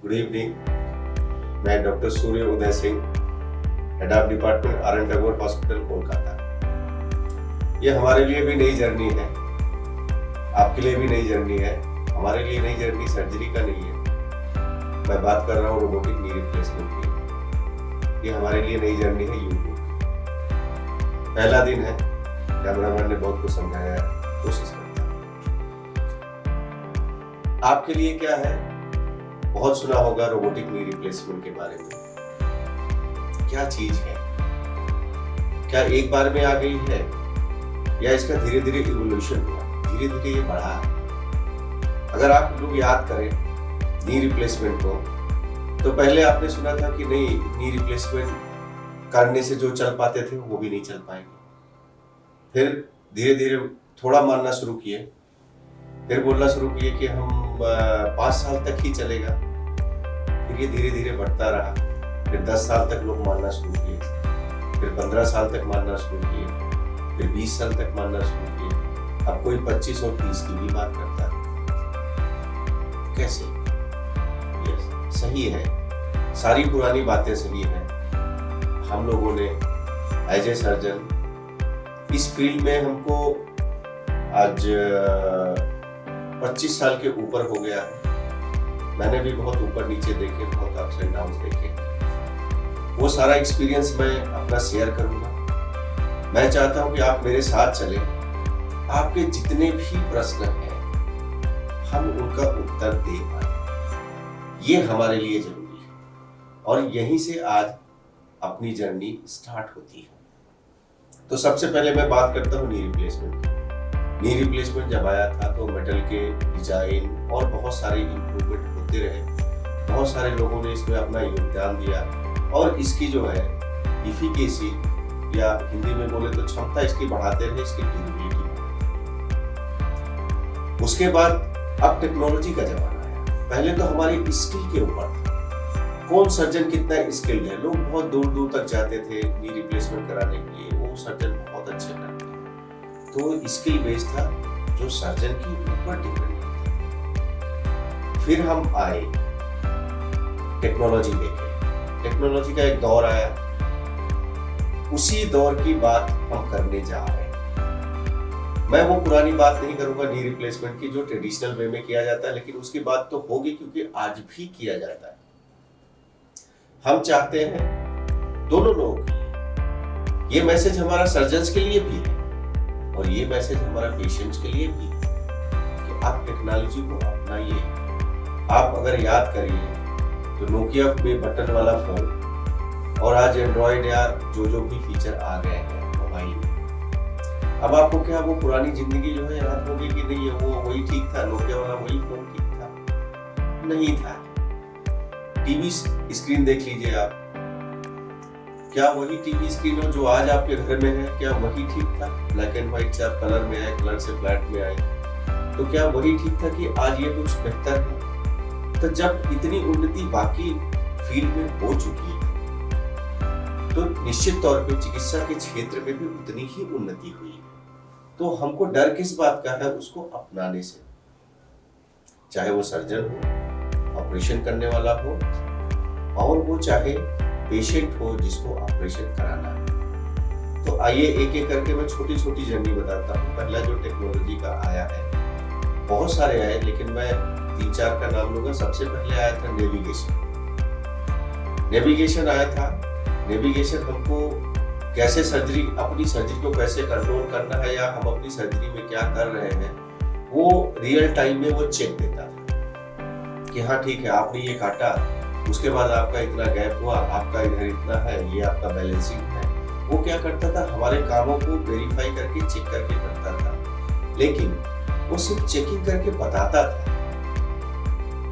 Good evening. मैं doctor Surya Uday Singh, head of department RN. Tagore hospital, Kolkata. ये हमारे लिए भी नई जर्नी है, आपके लिए भी नई जर्नी है। हमारे लिए नई जर्नी सर्जरी का नहीं है, मैं बात कर रहा हूँ रोबोटिक नी रिप्लेसमेंट की। ये हमारे लिए नई जर्नी है यूट्यूब। पहला दिन है, कैमरामैन ने बहुत कुछ समझाया है, कोशिश करता हूँ। आपके लिए क्या है, बहुत सुना होगा रोबोटिक नी रिप्लेसमेंट के बारे में। क्या चीज है, क्या एक बार में आ गई है या इसका धीरे धीरे इवोल्यूशन हुआ, धीरे धीरे ये बढ़ा है। अगर आप लोग याद करें नी रिप्लेसमेंट को, तो पहले आपने सुना था कि नहीं, नी रिप्लेसमेंट करने से जो चल पाते थे वो भी नहीं चल पाएंगे। फिर धीरे धीरे थोड़ा मानना शुरू किए, फिर बोलना शुरू किए कि हम 5 साल तक ही चलेगा। फिर ये धीरे धीरे बढ़ता रहा, फिर 10 साल तक लोग मानना शुरू किए, फिर 15 साल तक मानना शुरू किए, फिर 20 साल तक मानना शुरू किए। अब कोई 25 और 30 की भी बात करता है। कैसे? यस, सही है, सारी पुरानी बातें सही हैं। हम लोगों ने एज ए सर्जन इस फील्ड में, हमको आज 25 साल के ऊपर हो गया है। मैंने भी बहुत ऊपर नीचे देखे, बहुत अप्स एंड डाउन्स देखे। वो सारा एक्सपीरियंस मैं अपना शेयर करूंगा। मैं चाहता हूं कि आप मेरे साथ चलें। आपके जितने भी प्रश्न हैं, हम उनका उत्तर दे पाए, ये हमारे लिए जरूरी है। और यहीं से आज अपनी जर्नी स्टार्ट होती है। तो सबसे पहले मैं बात करता हूँ नी रिप्लेसमेंट की। नी रिप्लेसमेंट जब आया था तो मेटल के डिजाइन और बहुत सारे इम्प्रूवमेंट होते रहे। बहुत सारे लोगों ने इसमें अपना योगदान दिया और इसकी जो है इफिकेसी, या हिंदी में बोले तो क्षमता, इसकी बढ़ाते रहे, इसकी ड्यूरेबिलिटी बढ़ाते। उसके बाद अब टेक्नोलॉजी का जमाना आया। पहले तो हमारी स्किल के ऊपर था, कौन सर्जन कितना स्किल्ड है। लोग बहुत दूर दूर तक जाते थे नी रिप्लेसमेंट कराने के लिए, वो सर्जन बहुत अच्छे करते हैं। तो स्किल बेस्ड था, जो सर्जन के ऊपर डिपेंड था। फिर हम आए टेक्नोलॉजी लेके। टेक्नोलॉजी का एक दौर आया, उसी दौर की बात हम करने जा रहे हैं। मैं वो पुरानी बात नहीं करूंगा नी रिप्लेसमेंट की, जो ट्रेडिशनल वे में किया जाता है, लेकिन उसकी बात तो होगी क्योंकि आज भी किया जाता है। हम चाहते हैं दोनों लोगों के लिए, ये मैसेज हमारा सर्जन्स के लिए भी है और ये मैसेज हमारा पेशेंट्स के लिए भी, कि आप टेक्नोलॉजी को अपनाइए। आप अगर याद करिए तो नोकिया में बटन वाला फोन और आज एंड्रॉइड या जो भी फीचर आ गए हैं मोबाइल में, अब आपको क्या वो पुरानी जिंदगी जो है याद होगी कि नहीं, है वो वही ठीक था, नोकिया वाला वही फोन ठीक था? नहीं था। टीवी स्क्रीन देख लीजिए आप, क्या वही टीवी स्क्रीन हो जो आज आपके घर में है, क्या वही ठीक था? ब्लैक एंड व्हाइट से आप कलर में आए, कलर से फ्लैट में आए, तो क्या वही ठीक था कि आज ये कुछ बेहतर है? तो जब इतनी उन्नति बाकी फील्ड में हो चुकी है, तो निश्चित तौर पे चिकित्सा के क्षेत्र में भी उतनी ही उन्नति हुई है। तो हमको डर किस बात का है? उसको अपनाने से। चाहे वो सर्जन हो, ऑपरेशन करने वाला हो, और वो चाहे पेशेंट हो जिसको ऑपरेशन कराना है। तो आइए एक एक करके मैं छोटी छोटी जर्नी बताता हूँ। पहला जो टेक्नोलॉजी का आया है, बहुत सारे आए, लेकिन मैं 3-4 का नाम लूंगा। सबसे पहले आया था नेविगेशन। नेविगेशन आया था। नेविगेशन हमको कैसे सर्जरी, अपनी सर्जरी को कैसे कंट्रोल करना है, या हम अपनी सर्जरी में क्या कर रहे हैं, वो रियल टाइम में वो चेक देता था कि हाँ ठीक है, आपने ये काटा, उसके बाद आपका इतना गैप हुआ, आपका इधर इतना है, ये आपका बैलेंसिंग है। वो क्या करता था, हमारे कामों को वेरीफाई करके, चेक करके करता था। लेकिन वो सिर्फ चेकिंग करके बताता था,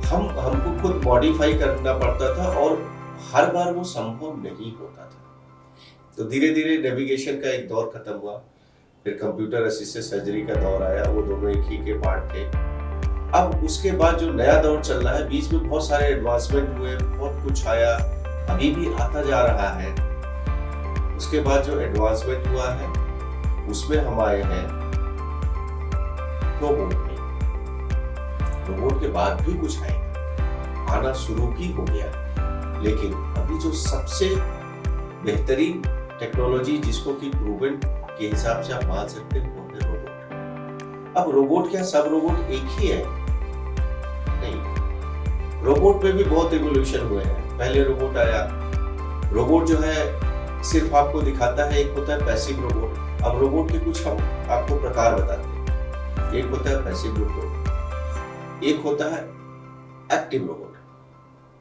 हमको खुद मॉडिफाई करना पड़ता था और हर बार वो संभव नहीं होता था। तो धीरे धीरे नेविगेशन का एक दौर खत्म हुआ, फिर कंप्यूटर असिस्टेड सर्जरी का दौर आया। वो दोनों एक ही के पार्ट थे। अब उसके बाद जो नया दौर चल रहा है, बीच में बहुत सारे एडवांसमेंट हुए, बहुत कुछ आया, अभी भी आता जा रहा है। उसके बाद जो एडवांसमेंट हुआ है, उसमें हम आए हैं रोबोट में। रोबोट के बाद भी कुछ आएगा। आना शुरू ही हो गया। लेकिन अभी जो सबसे बेहतरीन टेक्नोलॉजी जिसको कि प्रूवन के हिसाब से आप मान सकते हैं वो है रोबोट। अब रोबोट क्या सब रोबोट एक ही है? नहीं, रोबोट में भी बहुत इवोल्यूशन हुए हैं। पहले रोबोट आया, रोबोट जो है सिर्फ आपको दिखाता है, एक होता है पैसिव रोबोट। अब रोबोट के कुछ हम आपको प्रकार बताते हैं। एक होता है पैसिव रोबोट, एक होता है एक्टिव रोबोट,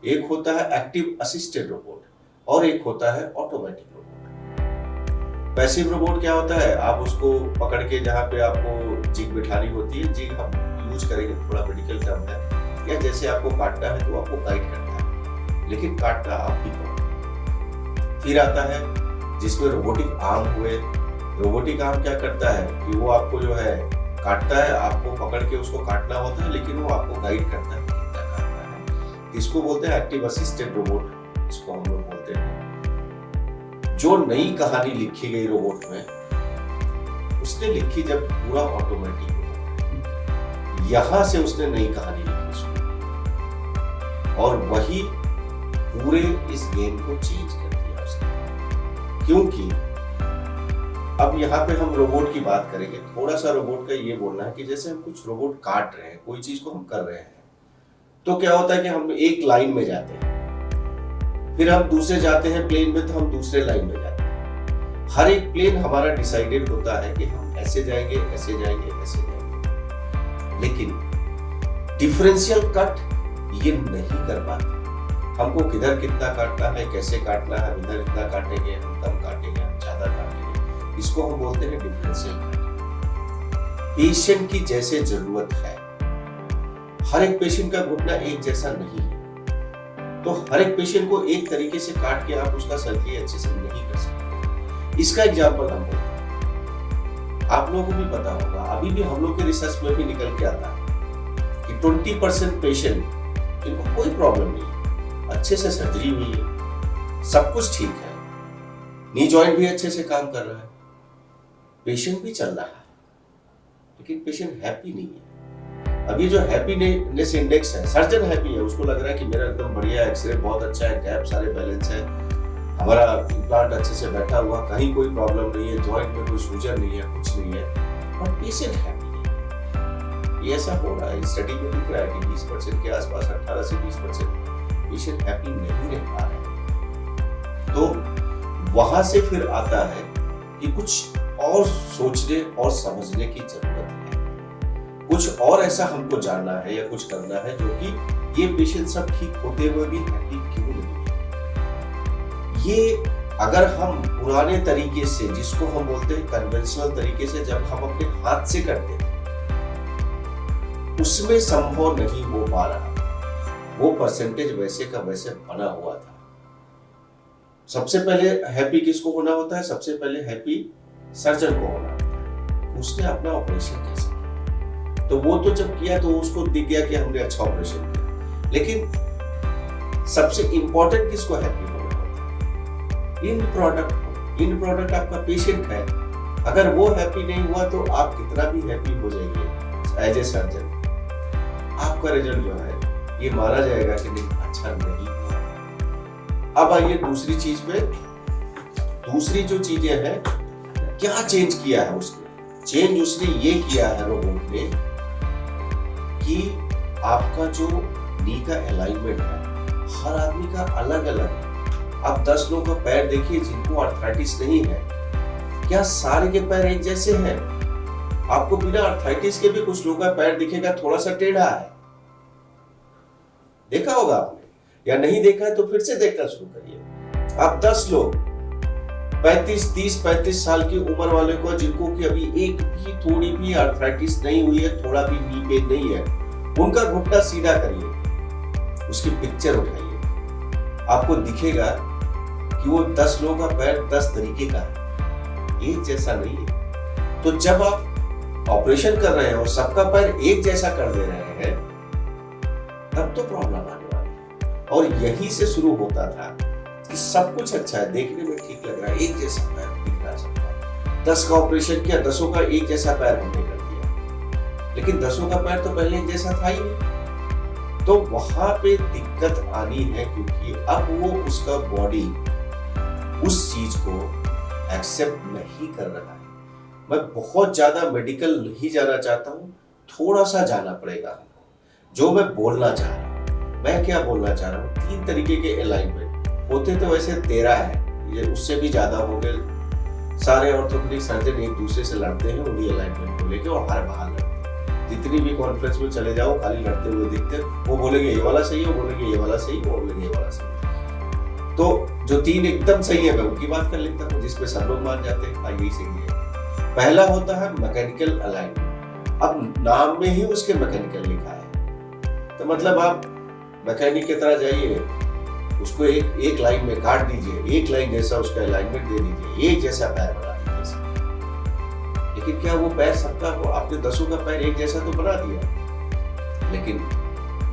एक होता है एक्टिव असिस्टेड रोबोट और एक होता है ऑटोमेटिक रोबोट। पैसिव रोबोट क्या होता है? आप उसको पकड़ के जहाँ पे आपको जिग बिठानी होती है, जिग हम यूज करेंगे, थोड़ा मेडिकल टर्म है, या जैसे आपको काटना है तो आपको गाइड करता है, लेकिन काटना आप ही करो। फिर आता है जिसमें रोबोटिक आर्म हुए। रोबोटिक आर्म क्या करता है कि वो आपको जो है काटता है, आपको पकड़ के उसको काटना होता है, लेकिन वो आपको गाइड करता है कितना काटना है। इसको बोलते हैं एक्टिव असिस्टेड रोबोट, इसको हम लोग बोलते हैं। जो नई कहानी लिखी गई रोबोट में, उसने लिखी जब पूरा ऑटोमेटिक रोबोट, यहां से उसने नई कहानी लिखनी शुरू, और वही पूरे इस गेम को चेंज कर दिया उसने। क्योंकि अब यहाँ पे हम रोबोट की बात करेंगे। थोड़ा सा रोबोट का ये बोलना है कि जैसे हम कुछ रोबोट काट रहे हैं, कोई चीज को हम कर रहे हैं, तो क्या होता है कि हम एक लाइन में जाते हैं, फिर हम दूसरे जाते हैं प्लेन में, तो हम दूसरे लाइन में जाते हैं। हर एक प्लेन हमारा डिसाइडेड होता है कि हम ऐसे जाएंगे, ऐसे जाएंगे, ऐसे जाएंगे, लेकिन डिफरेंशियल कट ये नहीं कर पाते। हमको किधर कितना काटना है, कैसे काटना है, इधर इतना काटेंगे, हम कम काटेंगे, हम ज्यादा काटेंगे, इसको हम बोलते हैं डिफरेंशियल कट। पेशेंट की जैसे जरूरत है, हर एक पेशेंट का घुटना एक जैसा नहीं है, तो हर एक पेशेंट को एक तरीके से काट के आप उसका सर्जरी अच्छे से नहीं कर सकते। इसका एग्जांपल हम बोलते हैं, आप लोगों को भी पता होगा, अभी भी हम लोग के रिसर्च में भी निकल के आता है कि 20% पेशेंट जिनको कोई प्रॉब्लम नहीं है, अच्छे से सर्जरी हुई है, सब कुछ ठीक है, नी जॉइंट भी अच्छे से काम कर रहा है, पेशेंट भी चल रहा है, लेकिन पेशेंट हैप्पी नहीं है। अभी जो हैप्पीनेस इंडेक्स है, सर्जन हैप्पी है, उसको लग रहा है कि मेरा एकदम बढ़िया, एक्सरे बहुत अच्छा है, गैप सारे बैलेंस है, हमारा इम्प्लांट अच्छे से बैठा हुआ, कहीं कोई प्रॉब्लम नहीं है, जॉइंट में कोई सूजन नहीं है, कुछ नहीं है, और पेशेंट हैप्पी नहीं है। ये ऐसा हो रहा है, स्टडी में दिख रहा है कि 20% के आसपास, 18 से 20% पेशेंट हैप्पी नहीं रह पा रहे। तो वहां से फिर आता है कि कुछ और सोचने और समझने की जरूरत है, कुछ और ऐसा हमको जानना है या कुछ करना है जो कि ये पेशेंट सब ठीक होते हुए भी हैप्पी क्यों नहीं है। ये अगर हम पुराने तरीके से, जिसको हम बोलते हैं कन्वेंशनल तरीके से, जब हम अपने हाथ से करते थे, उसमें संभव नहीं हो पा रहा। वो परसेंटेज वैसे का वैसे बना हुआ था। सबसे पहले हैप्पी किसको होना होता है? सबसे पहले हैप्पी सर्जन को होना होता है, उसने अपना ऑपरेशन कैसे किया, तो वो तो जब किया तो उसको दिख गया कि हमने अच्छा ऑपरेशन किया, लेकिन सबसे इंपॉर्टेंट किसको हैप्पी होना होता है? इन प्रोडक्ट आपका पेशेंट है। अगर वो हैप्पी नहीं हुआ तो आप कितना भी हैप्पी हो जाइए एज ए सर्जन, आपका रिजल्ट जो है ये माना जाएगा कि नहीं, अच्छा नहीं हुआ। अब आइए दूसरी चीज पे। दूसरी जो चीजें हैं, क्या चेंज किया है उसने? चेंज उसने ये किया है रोबोट ने कि आपका जो नी का अलाइनमेंट है, हर आदमी का अलग अलग। आप 10 लोगों का पैर देखिए जिनको आर्थराइटिस नहीं है, क्या सारे के पैर एक जैसे हैं? आपको बिना आर्थराइटिस के भी कुछ लोगों का पैर दिखेगा थोड़ा सा टेढ़ा है, देखा होगा आपने, या नहीं देखा है तो फिर से देखना शुरू करिए। आप 10 लोग 30-35 साल की उम्र वाले को, जिनको कि अभी एक भी थोड़ी भी आर्थराइटिस नहीं हुई है, थोड़ा भी नी पेन नहीं है, उनका घुटना सीधा करिए, उसकी पिक्चर उठाइए, आपको दिखेगा कि वो 10 लोगों का पैर 10 तरीके का है, एक जैसा नहीं है। तो जब आप ऑपरेशन कर रहे हैं और सबका पैर एक जैसा कर दे रहे हैं, तब तो प्रॉब्लम आने वाली है। और यही से शुरू होता था कि सब कुछ अच्छा है, देखने में ठीक लग रहा है, एक जैसा पैर दिख रहा है। 10 का ऑपरेशन किया, 10 का एक जैसा पैर हमने कर दिया, लेकिन 10 का पैर तो पहले एक जैसा था ही नहीं। तो वहां पे दिक्कत आनी है, क्योंकि अब वो उसका बॉडी उस चीज को एक्सेप्ट नहीं कर रहा है। मैं बहुत ज्यादा मेडिकल नहीं जाना चाहता हूँ, थोड़ा सा जाना पड़ेगा हमको। जो मैं बोलना चाह रहा हूँ, मैं क्या बोलना चाह रहा हूँ, 3 तरीके के अलाइनमेंट होते तो वैसे 13 है, ये उससे भी ज्यादा होंगे। सारे ऑर्थोपेडिक सर्जन एक दूसरे से लड़ते हैं उन्हीं अलाइनमेंट को लेकर, और हर बार लड़ते हैं। जितनी भी कॉन्फ्रेंस में चले जाओ खाली लड़ते हुए दिखते हैं। वो बोलेंगे ये वाला सही है, वो बोलेंगे ये वाला सही, वो बोलेंगे ये वाला सही। तो जो 3 एकदम सही है मैं उनकी बात कर लेता हूँ, जिसपे सब लोग मान जाते हैं हाँ यही सही है। पहला होता है मैकेनिकल अलाइनमेंट। अब नाम में ही उसके मैकेनिकल लिखा है, तो मतलब आप मैकेनिक की तरह जाइए, उसको एक लाइन में काट दीजिए, एक लाइन जैसा उसका अलाइनमेंट दे दीजिए, एक जैसा पैर बना दीजिए। लेकिन क्या वो पैर सबका, आपने 10 का पैर एक जैसा तो बना दिया, लेकिन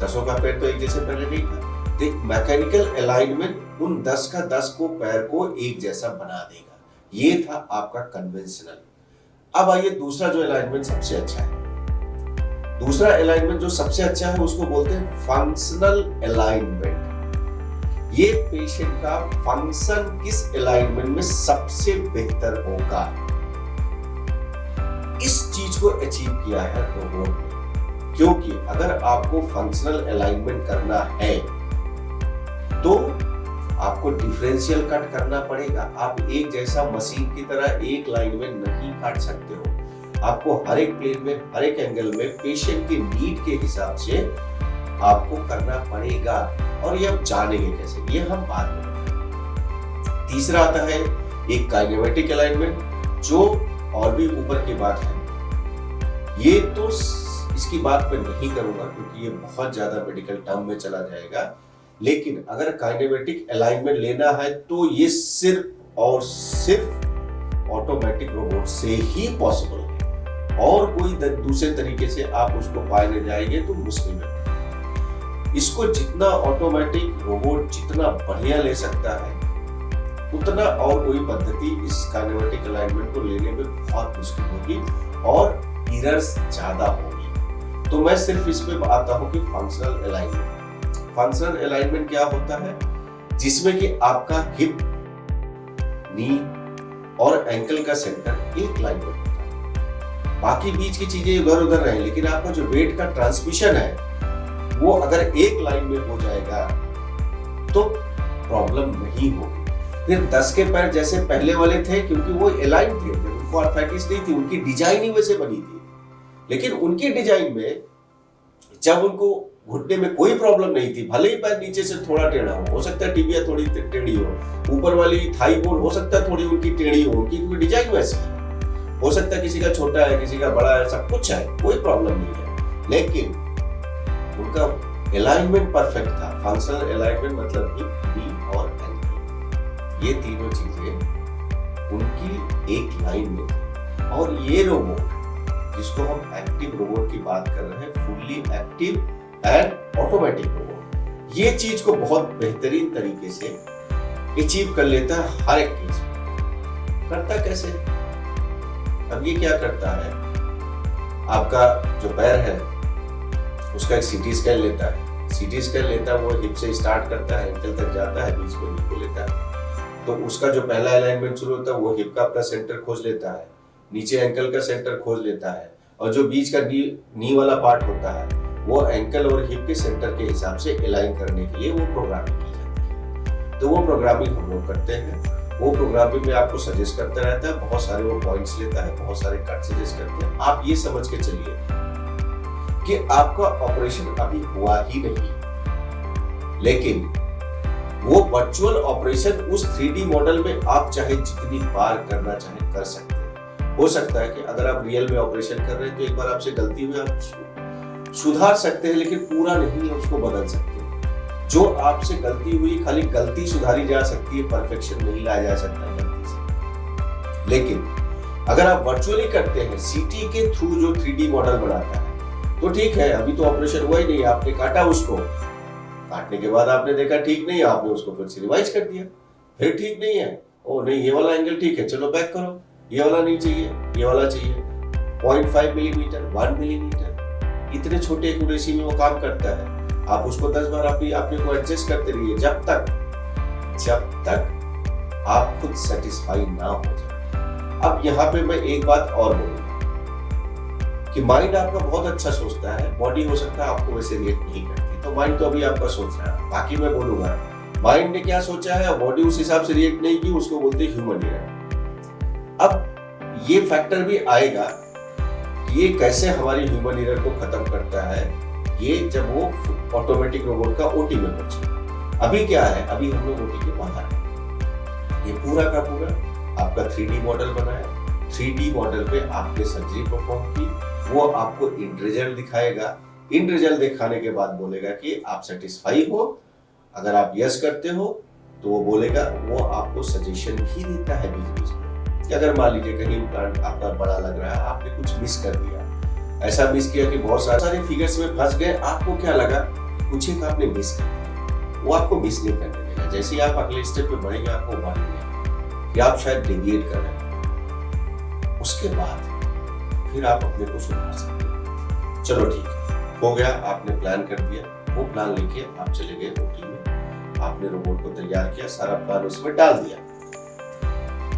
10 का पैर तो एक जैसे पहले नहीं था। तो मैकेनिकल अलाइनमेंट उन 10 का 10 को पैर को एक जैसा बना देगा। ये था आपका कन्वेंशनल। अब आइए दूसरा जो अलाइनमेंट सबसे अच्छा है। दूसरा अलाइनमेंट जो सबसे अच्छा है उसको बोलते हैं फंक्शनल अलाइनमेंट। ये पेशेंट का फंक्शन किस अलाइनमेंट में सबसे बेहतर होगा, इस चीज को अचीव किया है रोबोट ने। क्योंकि अगर आपको फंक्शनल अलाइनमेंट करना है तो आपको डिफरेंशियल कट करना पड़ेगा। आप एक जैसा मशीन की तरह एक लाइन में नहीं काट सकते हो। आपको हर एक प्लेन में, हर एक एंगल में पेशेंट की नीड के हिसाब से आपको करना पड़ेगा। और ये आप जानेंगे कैसे, ये हम बाद में बताएंगे। तीसरा आता है एक काइनेमेटिक अलाइनमेंट, जो और भी ऊपर की बात है। ये तो इसकी बात मैं नहीं करूंगा क्योंकि ये बहुत ज्यादा मेडिकल टर्म में चला जाएगा। लेकिन अगर काइनेमेटिक अलाइनमेंट लेना है तो ये सिर्फ और सिर्फ ऑटोमेटिक रोबोट से ही पॉसिबल है, और कोई दूसरे तरीके से आप उसको पाने जाएंगे तो मुश्किल है। इसको जितना ऑटोमेटिक रोबोट जितना बढ़िया ले सकता है, उतना और कोई पद्धति इस काइनेमेटिक अलाइनमेंट को लेने में बहुत मुश्किल होगी और एरर्स ज्यादा होगी। तो मैं सिर्फ इस पे आता हूं कि फंक्शनल अलाइनमेंट। फंक्शनल अलाइनमेंट क्या होता है, जिसमें कि आपका हिप, नी और एंकल का सेंटर एक लाइन में होता है। बाकी बीच की चीजें इधर उधर रहे, लेकिन आपका जो वेट का ट्रांसमिशन है वो अगर एक लाइन में हो जाएगा तो प्रॉब्लम नहीं होगी। फिर 10 के पैर जैसे पहले वाले थे, क्योंकि वो अलाइन थे, जब उनको आर्थराइटिस नहीं थी, उनकी डिजाइन ही वैसे बनी थी। लेकिन उनकी डिजाइन में जब उनको घुटने में कोई प्रॉब्लम नहीं थी, भले ही पैर नीचे से थोड़ा टेढ़ा हो सकता है टिबिया थोड़ी टेढ़ी हो, ऊपर वाली थाई बोन हो सकता है थोड़ी उनकी टेढ़ी हो, क्योंकि डिजाइन वैसी है। हो सकता है किसी का छोटा है, किसी का बड़ा है, सब कुछ है, कोई प्रॉब्लम नहीं है। लेकिन उनका अलाइनमेंट परफेक्ट था। फंक्शनल अलाइनमेंट मतलब हिप, नी और एंकल, ये तीनों चीजें उनकी एक लाइन में थी। और ये रोबोट जिसको हम एक्टिव रोबोट की बात कर रहे हैं, fully active and automatic robot, ये चीज को बहुत बेहतरीन तरीके से अचीव कर लेता है हर एक केस में। करता कैसे? अब ये क्या करता है, आपका जो पैर है उसका एक सीटी स्कैन लेता है। सीटी स्कैन लेता है, वो हिप से स्टार्ट करता है, एंकल तक जाता है, बीच में नी को लेता है। तो उसका जो पहला अलाइनमेंट शुरू होता है वो हिप का अपना सेंटर खोज लेता है, नीचे एंकल का सेंटर खोज लेता है, और जो बीच का नी वाला पार्ट होता है वो एंकल और हिप के सेंटर के हिसाब से अलाइन करने के लिए वो प्रोग्रामिंग की जाती है। तो वो प्रोग्रामिंग हम लोग करते हैं। वो प्रोग्रामिंग में आपको सजेस्ट करता रहता है, बहुत सारे वो पॉइंट्स लेता है, बहुत सारे कट सजेस्ट करते हैं। आप ये समझ के चलिए कि आपका ऑपरेशन अभी हुआ ही नहीं, लेकिन वो वर्चुअल ऑपरेशन उस 3D मॉडल में आप चाहे जितनी बार करना चाहे कर सकते हैं। हो सकता है कि अगर आप रियल में ऑपरेशन कर रहे हैं तो एक बार आपसे गलती हुई, आप सुधार सकते हैं, लेकिन पूरा नहीं है उसको बदल सकते। जो आपसे गलती हुई, खाली गलती सुधारी जा सकती है, परफेक्शन नहीं लाया जा सकता गलती से। लेकिन अगर आप वर्चुअली करते हैं सीटी के थ्रू, जो 3D मॉडल बनाता है, तो ठीक है, अभी तो ऑपरेशन हुआ ही नहीं, आपने काटा उसको, काटने के बाद आपने देखा ठीक नहीं है, आपने उसको फिर से रिवाइज कर दिया, फिर ठीक नहीं है, ओ नहीं ये वाला एंगल ठीक है, चलो बैक करो, ये वाला नहीं चाहिए, ये वाला चाहिए। 0.5 मिलीमीटर, 1 मिलीमीटर, इतने छोटे एक्यूरेसी में वो काम करता है। आप उसको 10 बार अपने को एडजस्ट करते रहिए जब तक आप खुद सेटिस्फाई ना हो जाए। अब यहाँ पे मैं एक बात और बोलूंगा कि माइंड आपका बहुत अच्छा सोचता है, बॉडी हो सकता है आपको वैसे रिएक्ट नहीं करती, तो माइंड तो अभी आपका सोच रहा है। बाकी मैं बोलूंगा माइंड ने क्या सोचा है और बॉडी उस हिसाब से रिएक्ट नहीं की, उसको बोलते हैं ह्यूमन एरर। अब ये फैक्टर भी आएगा कि ये कैसे हमारी ह्यूमन एरर को खत्म करता है, ये जब वो ऑटोमेटिक रोबोट का ओटी में पहुंचे। अभी क्या है, अभी हम लोग ओटी के बाहर है। ये पूरा का पूरा आपका 3D मॉडल बना है। 3D मॉडल पे आपने सर्जरी परफॉर्म की, वो आपको इंड रिजल्ट दिखाएगा। इंड रिजल्ट दिखाने के बाद बोलेगा कि आप सेटिस्फाई हो। अगर आप यस करते हो तो वो बोलेगा, वो आपको सजेशन भी देता है बीच बीच में कि अगर मान लीजिए कहीं इम्प्लांट आपका बड़ा लग रहा है, आपने कुछ मिस कर दिया, ऐसा मिस किया कि बहुत सारे फिगर्स में फंस गए, आपको क्या लगा कुछ एक आपने मिस कर दिया, वो आपको मिस नहीं करने देगा। जैसे ही आप अगले स्टेप पे बढ़ेंगे आपको मालूम कि आप शायद डेविएट कर रहे हैं, उसके बाद फिर आप अपने को सुधार सकते हैं। चलो ठीक है, हो गया, आपने प्लान कर दिया, वो प्लान लेके आप चले गए ओटी में, आपने रोबोट को तैयार किया, सारा प्लान उसमें डाल दिया।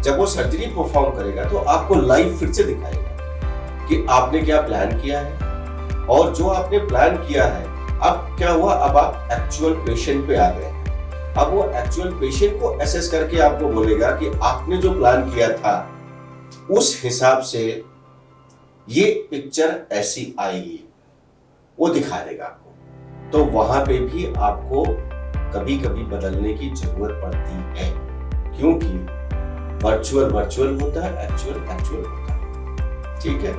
जब वो सर्जरी परफॉर्म करेगा तो आपको लाइव फिर से दिखाएगा कि आपने क्या प्लान किया है और जो आपने प्लान किया है अब क्या हुआ, अब आप एक्चुअल पेशेंट पे आ गए हैं। अब वो एक्चुअल पेशेंट को असेस करके आपको बोलेगा कि आपने जो प्लान किया था उस हिसाब से ये पिक्चर ऐसी आएगी, वो दिखा देगा आपको। तो वहां पे भी आपको कभी कभी बदलने की जरूरत पड़ती है, क्योंकि वर्चुअल होता है, एक्चुअल होता है। ठीक है,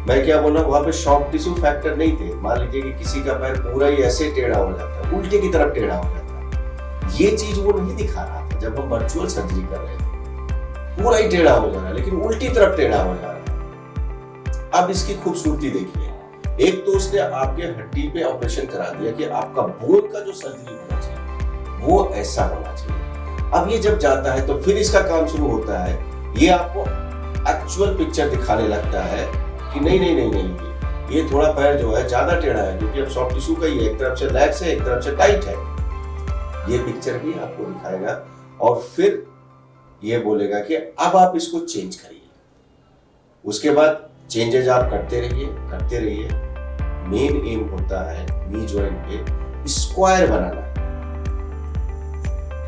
मैं क्या बोल रहा हूं, वहां पे सॉफ्ट टिश्यू फैक्टर नहीं थे। मान लीजिए कि किसी का पैर पूरा ही ऐसे टेढ़ा हो जाता है, उल्टे की तरफ टेढ़ा हो जाता है, ये चीज वो नहीं दिखा रहा था जब हम वर्चुअल सर्जरी कर रहे थे। पूरा ही टेढ़ा हो जा रहा है लेकिन उल्टी तरफ टेढ़ा हो जा रहा है। अब इसकी खूबसूरती देखिए, एक तो उसने आपके हड्डी पे ऑपरेशन करा दिया कि आपका बोन का जो सर्जरी होना चाहिए वो ऐसा होना चाहिए। अब ये जब जाता है तो फिर इसका काम शुरू होता है, ये आपको एक्चुअल पिक्चर दिखाने लगता है कि नहीं, ये थोड़ा पैर जो है ज्यादा टेढ़ा है, क्योंकि अब सॉफ्ट टिश्यू का ही एक तरफ से लैक्स है, एक तरफ से टाइट है। ये पिक्चर भी आपको दिखाएगा और फिर ये बोलेगा कि अब आप इसको चेंज करिए। उसके बाद चेंजेस आप करते रहिए। मेन एम होता है नी जॉइंट पे स्क्वायर बनाना।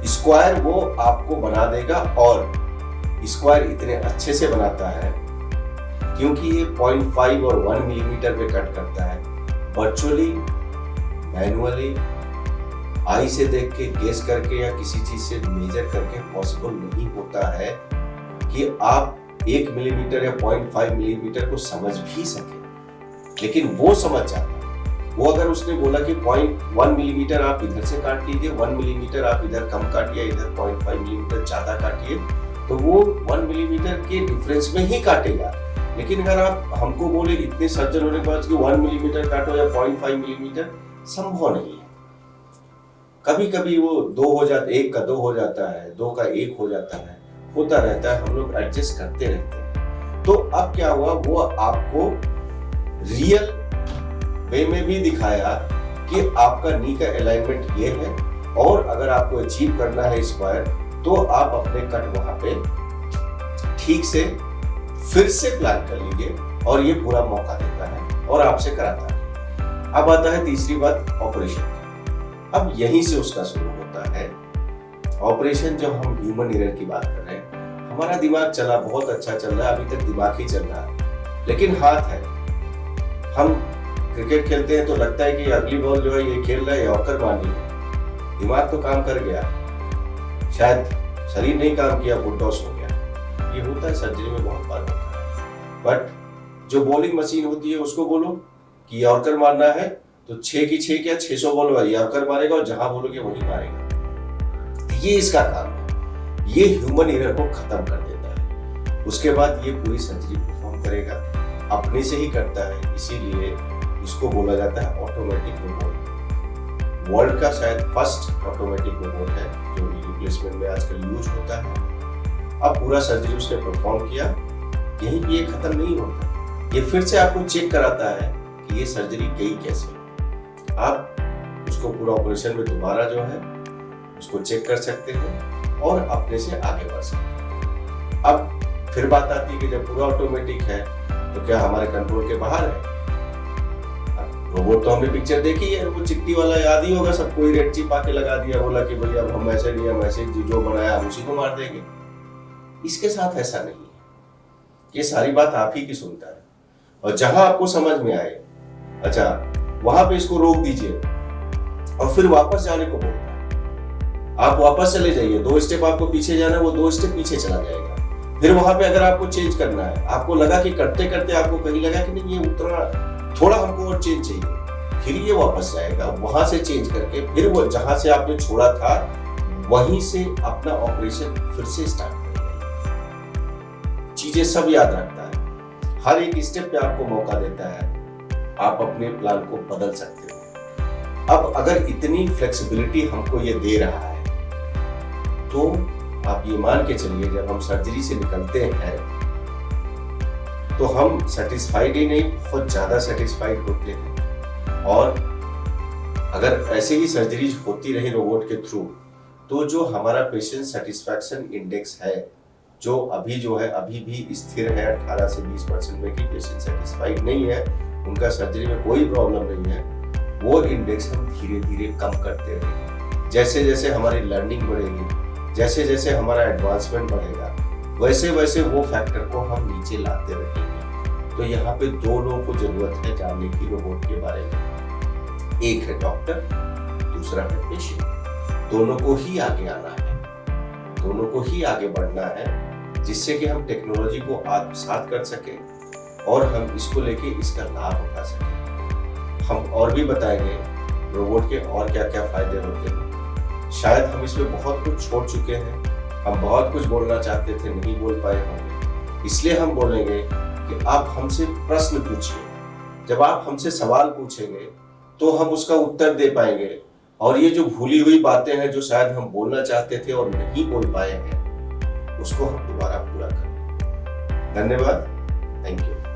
स्क्वायर वो आपको बना देगा और स्क्वायर इतने अच्छे से बनाता है क्योंकि ये 0.5 और 1 मिलीमीटर पे कट करता है। वर्चुअली, मैनुअली, आई से देख के, गेस करके या किसी चीज से मेजर करके पॉसिबल नहीं होता है कि आप 1 मिलीमीटर या 0.5 मिलीमीटर को समझ भी सके, लेकिन वो समझ जाता है। वो अगर उसने बोला कि 0.1 मिलीमीटर आप इधर से काट लीजिए, 1 मिलीमीटर आप इधर कम काटिए, इधर 0.5 मिलीमीटर ज्यादा काटिए, तो वो 1 मिलीमीटर के डिफरेंस में ही काटेगा। लेकिन अगर आप हमको बोले इतने सर्जन होने के बाद कि 1 मिलीमीटर काटो या 0.5 मिलीमीटर, संभव नहीं है। कभी कभी वो 2 हो जाता है, 1 का 2 हो जाता है, 2 का 1 हो जाता है, होता रहता है, हम लोग एडजस्ट करते रहते हैं। तो अब क्या हुआ, वो आपको रियल वे में भी दिखाया कि आपका नी का अलाइनमेंट ये है और अगर आपको अचीव करना है स्क्वायर तो आप अपने कट वहां पे ठीक से फिर से प्लान कर लीजिए और ये पूरा मौका देता है और आपसे कराता है। अब आता है तीसरी बात, ऑपरेशन। अब यहीं से उसका शुरू होता है ऑपरेशन। जब हम ह्यूमन एरर की बात कर रहे हैं, हमारा दिमाग चला, बहुत अच्छा चल रहा है, अभी तक दिमाग ही चल रहा है, लेकिन हाथ है। हम क्रिकेट खेलते हैं तो लगता है कि अगली बॉल जो है ये खेल रहा है, यॉर्कर मारनी है। दिमाग तो काम कर गया, शायद शरीर नहीं काम किया, बुलडॉस हो गया। ये होता है सर्जरी में, बहुत बार होता है। बट जो बॉलिंग मशीन होती है उसको बोलो कि यॉर्कर मारना है तो 6 की 6 क्या 600 बॉल यॉर्कर मारेगा और जहां बोलोगे वहीं मारेगा। ये इसका काम है, ये ह्यूमन एरर को खत्म कर देता है। उसके बाद ये पूरी सर्जरी परफॉर्म करेगा, अपने से ही करता है, इसीलिए इसको बोला जाता है ऑटोमेटिक रोबोट। वर्ल्ड का शायद फर्स्ट ऑटोमेटिक रोबोट है जो रिप्लेसमेंट में आजकल यूज होता है। अब पूरा सर्जरी उसने परफॉर्म किया, यहीं पे ये खत्म नहीं होता, ये फिर से आपको चेक कराता है कि ये सर्जरी गई कैसे। आप उसको उसको पूरा ऑपरेशन में दोबारा जो है उसको चेक कर सकते हैं और अपने से आगे बढ़ सकते हैं। अब फिर बात आती है कि जब पूरा ऑटोमेटिक है तो क्या हमारे कंट्रोल के बाहर है? रोबोट तो हमने पिक्चर देखी है, वो चिट्ठी वाला याद ही होगा सबको, ही रेड चिप आके लगा दिया, बोला कि भैया अब हम ऐसे नहीं, हम ऐसे जो बनाया हम उसी को मार देंगे। इसके साथ ऐसा नहीं है, ये सारी बात आप ही की सुनता है और जहां आपको समझ में आए अच्छा वहां पे इसको रोक दीजिए और फिर वापस जाने को बोलता है। आप वापस चले जाइए, 2 स्टेप आपको पीछे जाना है, वो 2 स्टेप पीछे चला जाएगा। फिर वहां पे अगर आपको चेंज करना है, आपको लगा कि करते करते आपको कहीं लगा कि नहीं ये उतना थोड़ा हमको और चेंज चाहिए, फिर ये वापस जाएगा, वहां से चेंज करके फिर वो जहां से आपने छोड़ा था वहीं से अपना ऑपरेशन फिर से स्टार्ट करेगा। चीजें सब याद रखता है, हर एक स्टेप पे आपको मौका देता है, आप अपने प्लान को बदल सकते हो। अब अगर इतनी फ्लेक्सिबिलिटी हमको ये दे रहा है तो आप ये मान के चलिए जब हम सर्जरी से निकलते हैं तो हम सेटिस्फाइड ही नहीं, बहुत ज्यादा सेटिस्फाइड होते हैं। और अगर ऐसे ही सर्जरीज होती रही रोबोट के थ्रू तो जो हमारा पेशेंट सेटिस्फैक्शन इंडेक्स है जो अभी भी स्थिर है 18 से 20% में कि पेशेंट सेटिस्फाइड नहीं है, उनका सर्जरी में कोई प्रॉब्लम नहीं है, वो इंडेक्स हम धीरे धीरे कम करते रहेंगे। जैसे जैसे हमारी लर्निंग बढ़ेगी, जैसे जैसे हमारा एडवांसमेंट बढ़ेगा, वैसे वैसे वो फैक्टर को हम नीचे लाते रहेंगे। तो यहाँ पे 2 लोगों को जरूरत है जानने की रोबोट के बारे में, एक है डॉक्टर, दूसरा है पेशेंट। दोनों को ही आगे आना है, दोनों को ही आगे बढ़ना है, जिससे कि हम टेक्नोलॉजी को आत्मसात कर सके और हम इसको लेके इसका लाभ उठा सके। हम और भी बताएंगे रोबोट के और क्या क्या फायदे होते हैं। शायद हम इसमें बहुत कुछ छोड़ चुके हैं, हम बहुत कुछ बोलना चाहते थे नहीं बोल पाए होंगे, इसलिए हम बोलेंगे कि आप हमसे प्रश्न पूछिए। जब आप हमसे सवाल पूछेंगे तो हम उसका उत्तर दे पाएंगे और ये जो भूली हुई बातें हैं जो शायद हम बोलना चाहते थे और नहीं बोल पाए हैं उसको हम दोबारा पूरा करेंगे। धन्यवाद, थैंक यू।